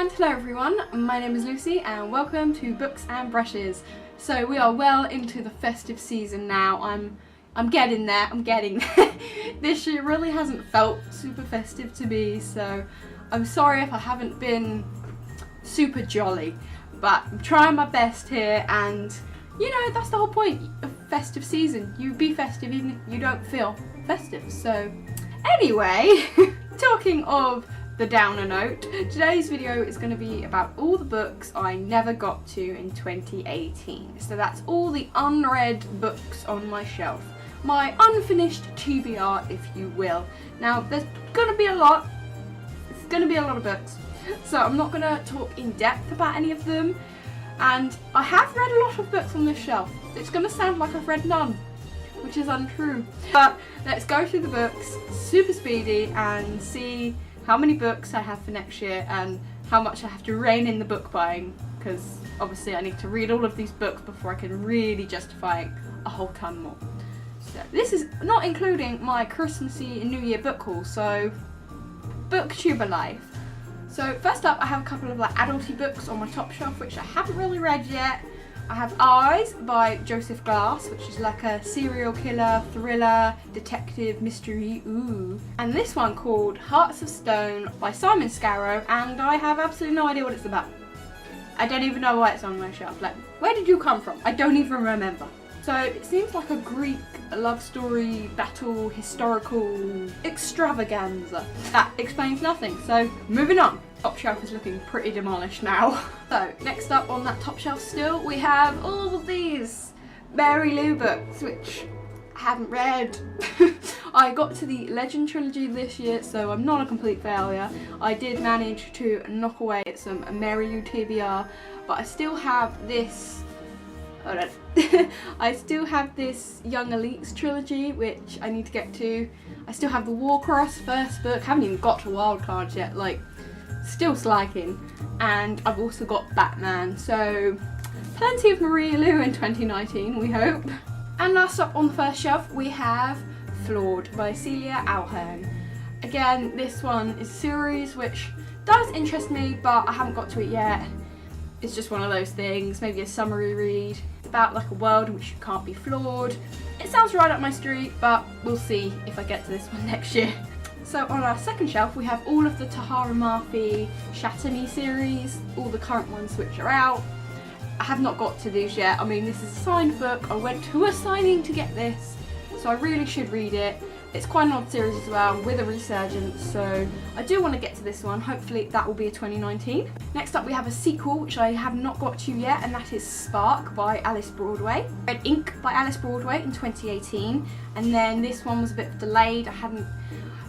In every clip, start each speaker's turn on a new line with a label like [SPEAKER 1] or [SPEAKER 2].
[SPEAKER 1] And hello everyone, my name is Lucy and welcome to Books and Brushes. So we are well into the festive season now. I'm getting there, This year really hasn't felt super festive to me, so I'm sorry if I haven't been super jolly, but I'm trying my best here, and you know, that's the whole point of festive season. You be festive even if you don't feel festive. So anyway, talking of the downer note, today's video is going to be about all the books I never got to in 2018. So that's all the unread books on my shelf. My unfinished TBR, if you will. Now, there's going to be a lot. It's going to be a lot of books. So I'm not going to talk in depth about any of them. And I have read a lot of books on this shelf. It's going to sound like I've read none, which is untrue. But let's go through the books super speedy and see how many books I have for next year and how much I have to rein in the book buying, because obviously I need to read all of these books before I can really justify a whole ton more. So this is not including my Christmassy and New Year book haul, so booktuber life. So first up, I have a couple of like adulty books on my top shelf which I haven't really read yet. I have Eyes by Joseph Glass, which is like a serial killer, thriller, detective, mystery, ooh. And this one called Hearts of Stone by Simon Scarrow, and I have absolutely no idea what it's about. I don't even know why it's on my shelf. Like, where did you come from? I don't even remember. So it seems like a Greek love story, battle, historical extravaganza. That explains nothing, so moving on. Top shelf is looking pretty demolished now. So next up on that top shelf still, we have all of these Mary Lou books, which I haven't read. I got to the Legend trilogy this year, so I'm not a complete failure. I did manage to knock away at some Mary Lou TBR, but I still have this I still have this Young Elites trilogy, which I need to get to. I still have the Warcross first book, haven't even got to wild cards yet, like, still slacking. And I've also got Batman, so plenty of Maria Lou in 2019, we hope. And last up on the first shelf, we have Flawed by Celia Alhern. Again, this one is a series which does interest me, but I haven't got to it yet. It's just one of those things, maybe a summary read. It's about like a world in which you can't be flawed. It sounds right up my street, but we'll see if I get to this one next year. So on our second shelf, we have all of the Tahara Murphy Shatter Me series, all the current ones which are out. I have not got to these yet. I mean, this is a signed book. I went to a signing to get this, so I really should read it. It's quite an odd series as well, with a resurgence, so I do want to get to this one. Hopefully that will be a 2019. Next up we have a sequel which I have not got to yet, and that is Spark by Alice Broadway. I read Ink by Alice Broadway in 2018, and then this one was a bit delayed.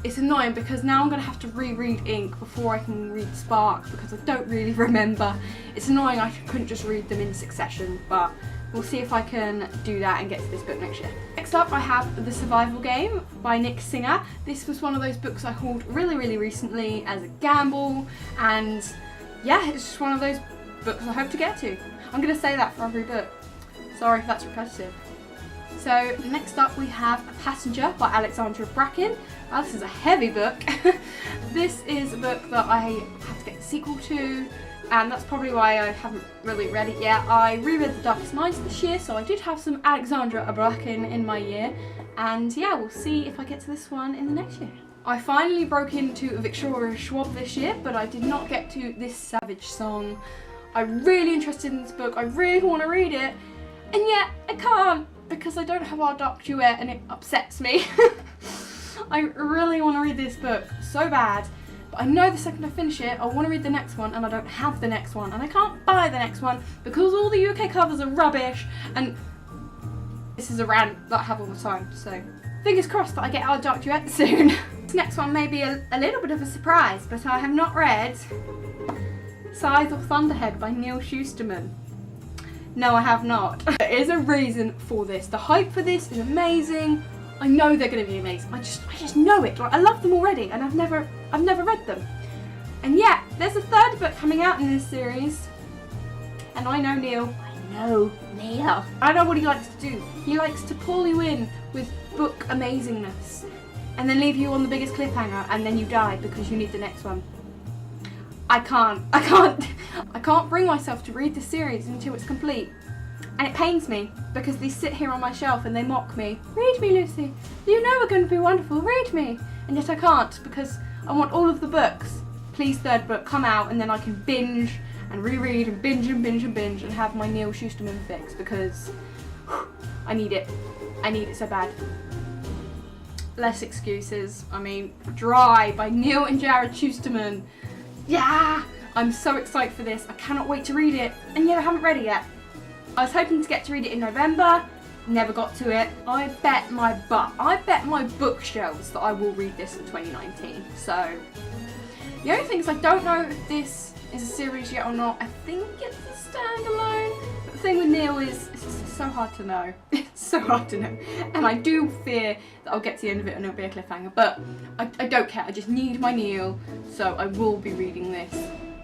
[SPEAKER 1] It's annoying because now I'm going to have to reread Ink before I can read Spark, because I don't really remember. It's annoying I couldn't just read them in succession, but we'll see if I can do that and get to this book next year. Next up I have The Survival Game by Nick Singer. This was one of those books I hauled really recently as a gamble, and yeah, it's just one of those books I hope to get to. I'm going to say that for every book. Sorry if that's repetitive. So next up we have A Passenger by Alexandra Bracken. Now, this is a heavy book. This is a book that I have to get the sequel to, and that's probably why I haven't really read it yet. I reread The Darkest Minds this year, so I did have some Alexandra Bracken in my year, and yeah, we'll see if I get to this one in the next year. I finally broke into Victoria Schwab this year, but I did not get to This Savage Song. I'm really interested in this book, I really want to read it, and yet I can't, because I don't have our Dark Duet and it upsets me. I really want to read this book so bad, but I know the second I finish it, I want to read the next one, and I don't have the next one, and I can't buy the next one because all the UK covers are rubbish, and this is a rant that I have all the time, so fingers crossed that I get our Dark Duet soon. This next one may be a little bit of a surprise, but I have not read Scythe of Thunderhead by Neil Shusterman. No, I have not. There is a reason for this. The hype for this is amazing. I know they're going to be amazing. I just know it. Like, I love them already, and I've never read them. And yet, there's a third book coming out in this series, and I know Neil. I know what he likes to do. He likes to pull you in with book amazingness, and then leave you on the biggest cliffhanger, and then you die because you need the next one. I can't bring myself to read the series until it's complete. And it pains me because they sit here on my shelf and they mock me. Read me, Lucy. You know we're going to be wonderful. Read me. And yet I can't because I want all of the books. Please, third book, come out and then I can binge and reread and binge and binge and binge and have my Neil Schusterman fix because I need it. I need it so bad. Less excuses. I mean, Dry by Neil and Jared Schusterman. Yeah! I'm so excited for this. I cannot wait to read it. And yet I haven't read it yet. I was hoping to get to read it in November. Never got to it. I bet my bookshelves that I will read this in 2019. So, the only thing is I don't know if this is a series yet or not. I think it's a standalone. But the thing with Neil is it's so hard to know. It's so hard to know. And I do fear that I'll get to the end of it and it'll be a cliffhanger. But I don't care. I just need my Neil. So I will be reading this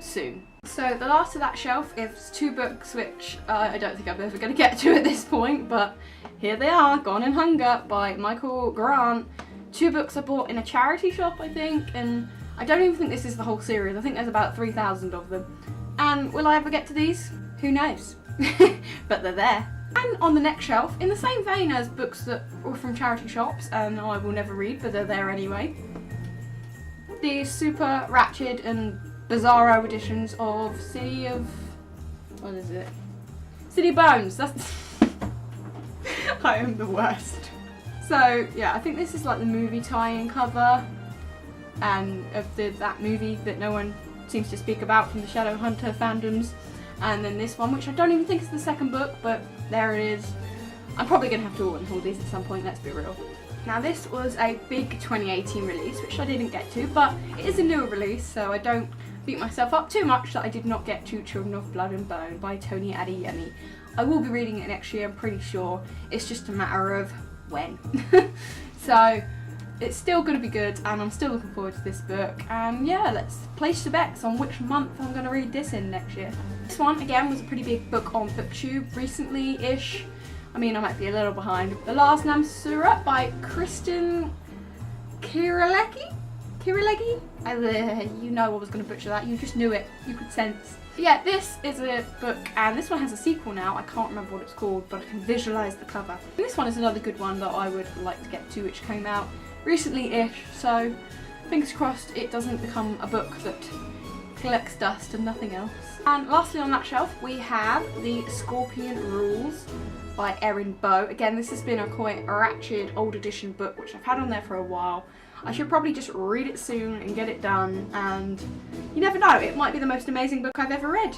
[SPEAKER 1] soon. So the last of that shelf is 2 books which I don't think I'm ever going to get to at this point, but here they are, Gone in Hunger by Michael Grant. 2 books I bought in a charity shop, I think, and I don't even think this is the whole series. I think there's about 3,000 of them. And will I ever get to these? Who knows? But they're there. And on the next shelf, in the same vein as books that were from charity shops and I will never read, but they're there anyway, these super ratchet and bizarro editions of City of Bones. That's I am the worst. So yeah, I think this is like the movie tie-in cover and of that movie that no one seems to speak about from the Shadowhunter fandoms. And then this one, which I don't even think is the second book, but there it is. I'm probably gonna have to order all these at some point, let's be real. Now this was a big 2018 release, which I didn't get to, but it is a newer release, so I don't beat myself up too much that I did not get to Children of Blood and Bone by Tony Adeyemi. I will be reading it next year, I'm pretty sure. It's just a matter of when. So it's still going to be good and I'm still looking forward to this book. And yeah, let's place the bets on which month I'm going to read this in next year. This one, again, was a pretty big book on BookTube recently-ish. I mean, I might be a little behind. The Last Namsura by Kristen Kirilecki? You know I was going to butcher that. You just knew it. You could sense. But yeah, this is a book, and this one has a sequel now. I can't remember what it's called, but I can visualise the cover. And this one is another good one that I would like to get to, which came out recently-ish. So fingers crossed it doesn't become a book that collects dust and nothing else. And lastly on that shelf, we have The Scorpion Rules by Erin Bow. Again, this has been a quite ratchet old edition book, which I've had on there for a while. I should probably just read it soon and get it done, and you never know, it might be the most amazing book I've ever read.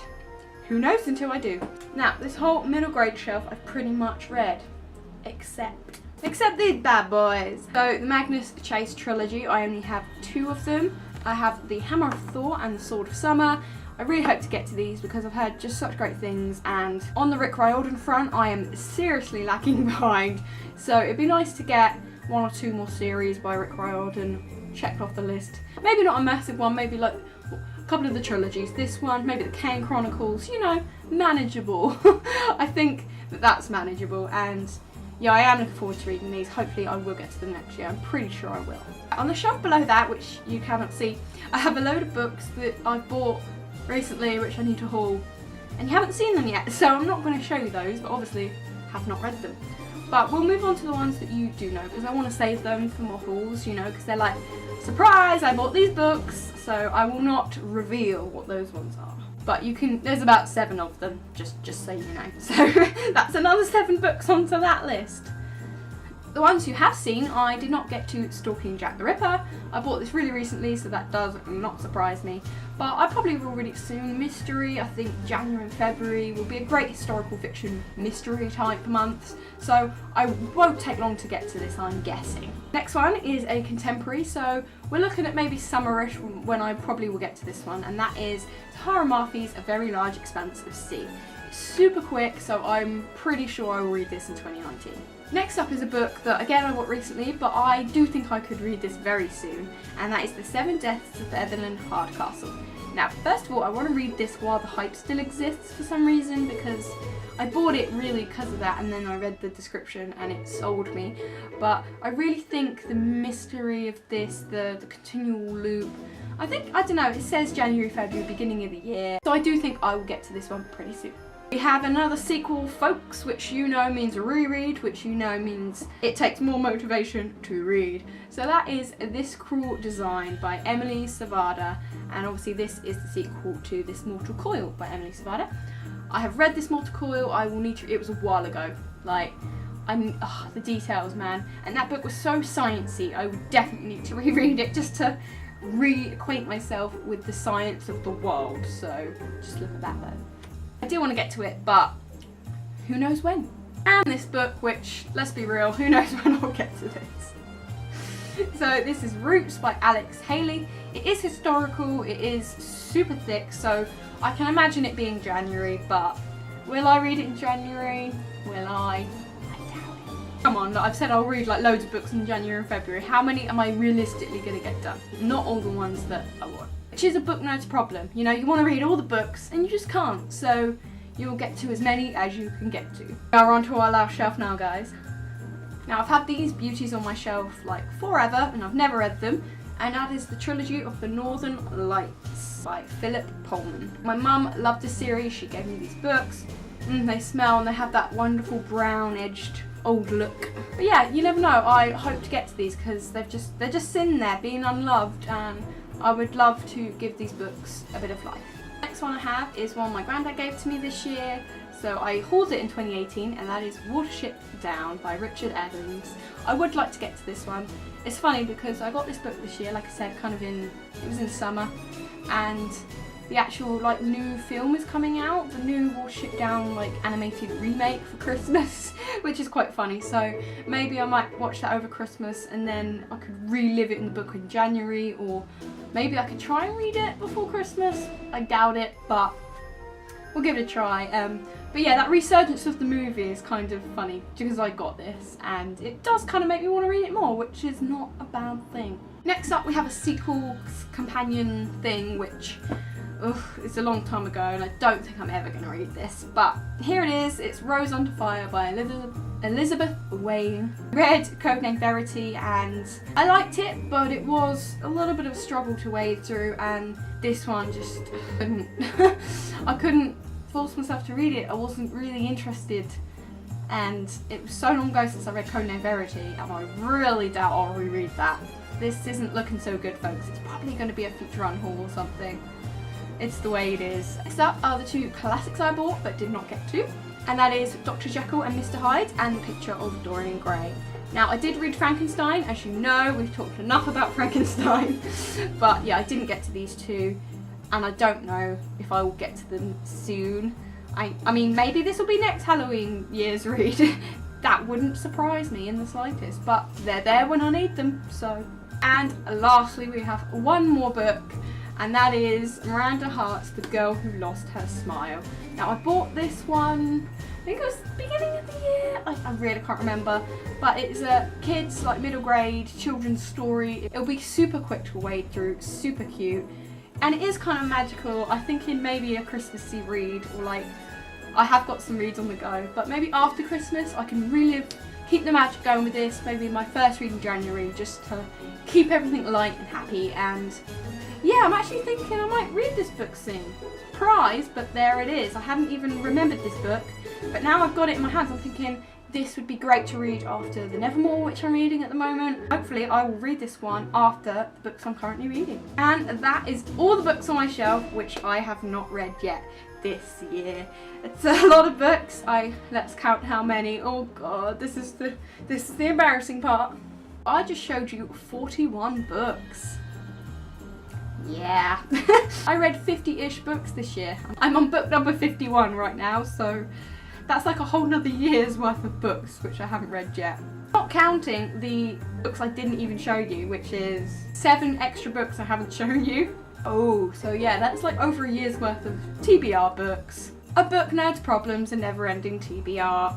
[SPEAKER 1] Who knows until I do. Now, this whole middle grade shelf I've pretty much read, except these bad boys. So, the Magnus Chase trilogy, I only have 2 of them. I have the Hammer of Thor and the Sword of Summer. I really hope to get to these because I've heard just such great things, and on the Rick Riordan front I am seriously lacking behind, so it'd be nice to get 1 or 2 more series by Rick Riordan checked off the list. Maybe not a massive one, maybe like a couple of the trilogies, this one, maybe the Kane Chronicles, you know, manageable. I think that's manageable, and yeah, I am looking forward to reading these. Hopefully I will get to them next year, I'm pretty sure I will. On the shelf below that, which you cannot see, I have a load of books that I've bought recently which I need to haul, and you haven't seen them yet, so I'm not going to show you those, but obviously have not read them. But we'll move on to the ones that you do know, because I want to save them for more hauls, you know, because they're like, surprise, I bought these books, so I will not reveal what those ones are. But you can, there's about 7 of them, just so you know. So that's another 7 books onto that list. The ones you have seen, I did not get to Stalking Jack the Ripper. I bought this really recently, so that does not surprise me. But I probably will read it soon. Mystery, I think January and February will be a great historical fiction mystery type month. So I won't take long to get to this, I'm guessing. Next one is a contemporary, so we're looking at maybe summerish when I probably will get to this one, and that is Tahara Mafi's A Very Large Expanse of Sea. It's super quick, so I'm pretty sure I will read this in 2019. Next up is a book that, again, I bought recently, but I do think I could read this very soon, and that is The 7 Deaths of Evelyn Hardcastle. Now, first of all, I want to read this while the hype still exists for some reason, because I bought it really because of that, and then I read the description and it sold me. But I really think the mystery of this, the continual loop, I think, I don't know, it says January, February, beginning of the year. So I do think I will get to this one pretty soon. We have another sequel, folks, which you know means a reread, which you know means it takes more motivation to read. So that is This Cruel Design by Emily Savada, and obviously this is the sequel to This Mortal Coil by Emily Savada. I have read This Mortal Coil. I will need to, it was a while ago, like, the details, man. And that book was so sciencey, I would definitely need to reread it just to reacquaint myself with the science of the world. So just look at that though. I do want to get to it, but who knows when. And this book, which, let's be real, who knows when I'll get to this. So this is Roots by Alex Haley. It is historical, it is super thick, so I can imagine it being January, but will I read it in January? Will I? I doubt it. Come on, I've said I'll read like loads of books in January and February. How many am I realistically going to get done? Not all the ones that I want. Which is a book nerd's problem. You know, you want to read all the books and you just can't. So you'll get to as many as you can get to. Now we're on to our last shelf now, guys. Now I've had these beauties on my shelf like forever and I've never read them. And that is the trilogy of the Northern Lights by Philip Pullman. My mum loved this series. She gave me these books. They smell and they have that wonderful brown-edged old look. But yeah, you never know. I hope to get to these because they're just sitting there being unloved, and I would love to give these books a bit of life. Next one I have is one my granddad gave to me this year. So I hauled it in 2018, and that is Watership Down by Richard Evans. I would like to get to this one. It's funny because I got this book this year, like I said, it was in summer, and the actual like new film is coming out, the new Watership Down like animated remake for Christmas, which is quite funny. So maybe I might watch that over Christmas and then I could relive it in the book in January, or maybe I could try and read it before Christmas. I doubt it, but we'll give it a try. But yeah, that resurgence of the movie is kind of funny because I got this and it does kind of make me want to read it more, which is not a bad thing. Next up we have a sequel companion thing, which it's a long time ago and I don't think I'm ever going to read this, but here it is. It's Rose Under Fire by Elizabeth Wayne. Read Codename Verity and I liked it, but it was a little bit of a struggle to wade through, and this one just couldn't. I couldn't force myself to read it. I wasn't really interested, and it was so long ago since I read Codename Verity, and I really doubt I'll reread that. This isn't looking so good, folks. It's probably going to be a feature run haul or something. It's the way it is. Next up are the two classics I bought but did not get to, and that is Dr. Jekyll and Mr. Hyde and The Picture of Dorian Gray. Now I did read Frankenstein, as you know, we've talked enough about Frankenstein, but yeah, I didn't get to these two, and I don't know if I will get to them soon. I mean, maybe this will be next Halloween year's read. That wouldn't surprise me in the slightest, but they're there when I need them, so. And lastly, we have one more book, and that is Miranda Hart's The Girl Who Lost Her Smile. Now I bought this one, I think it was the beginning of the year, I really can't remember, but it's a kids, like middle grade, children's story. It'll be super quick to wade through, super cute, and it is kind of magical. I think in maybe a Christmassy read, or like, I have got some reads on the go, but maybe after Christmas I can really keep the magic going with this, maybe my first read in January, just to keep everything light and happy. And yeah, I'm actually thinking I might read this book soon. Surprise, but there it is. I hadn't even remembered this book, but now I've got it in my hands, I'm thinking this would be great to read after the Nevermore, which I'm reading at the moment. Hopefully I will read this one after the books I'm currently reading. And that is all the books on my shelf which I have not read yet this year. It's a lot of books. Let's count how many. Oh god, this is the embarrassing part. I just showed you 41 books. Yeah. I read 50-ish books this year. I'm on book number 51 right now, so that's like a whole nother year's worth of books which I haven't read yet. Not counting the books I didn't even show you, which is 7 extra books I haven't shown you. Oh, so yeah, that's like over a year's worth of TBR books. A book nerd's problems, a never-ending TBR.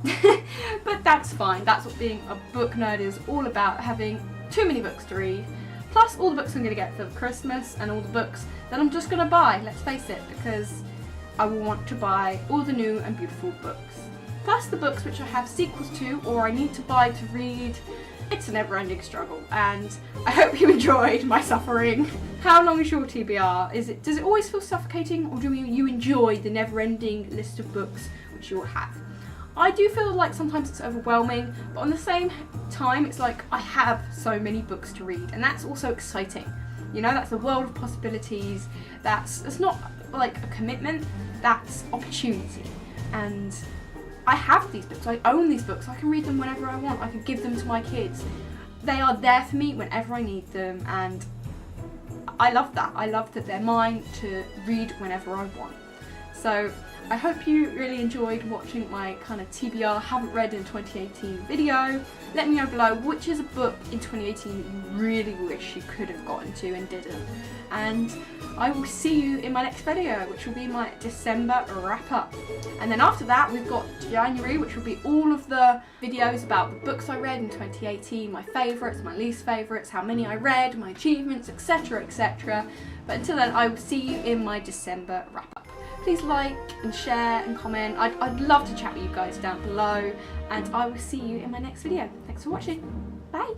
[SPEAKER 1] But that's fine. That's what being a book nerd is all about, having too many books to read. Plus all the books I'm going to get for Christmas, and all the books that I'm just going to buy, let's face it, because I will want to buy all the new and beautiful books. Plus the books which I have sequels to, or I need to buy to read it's a never-ending struggle, and I hope you enjoyed my suffering. How long is your TBR? Does it always feel suffocating, or do you enjoy the never-ending list of books which you'll have? I do feel like sometimes it's overwhelming, but on the same time, it's like I have so many books to read, and that's also exciting. You know, that's a world of possibilities. That's not like a commitment, that's opportunity. And I have these books, I own these books, I can read them whenever I want, I can give them to my kids. They are there for me whenever I need them, and I love that. I love that they're mine to read whenever I want. So I hope you really enjoyed watching my kind of TBR haven't read in 2018 video. Let me know below which is a book in 2018 that you really wish you could have gotten to and didn't. And I will see you in my next video, which will be my December wrap up. And then after that we've got January, which will be all of the videos about the books I read in 2018, my favourites, my least favourites, how many I read, my achievements, etc, etc. But until then, I will see you in my December wrap up. Please like and share and comment. I'd love to chat with you guys down below, and I will see you in my next video. Thanks for watching. Bye.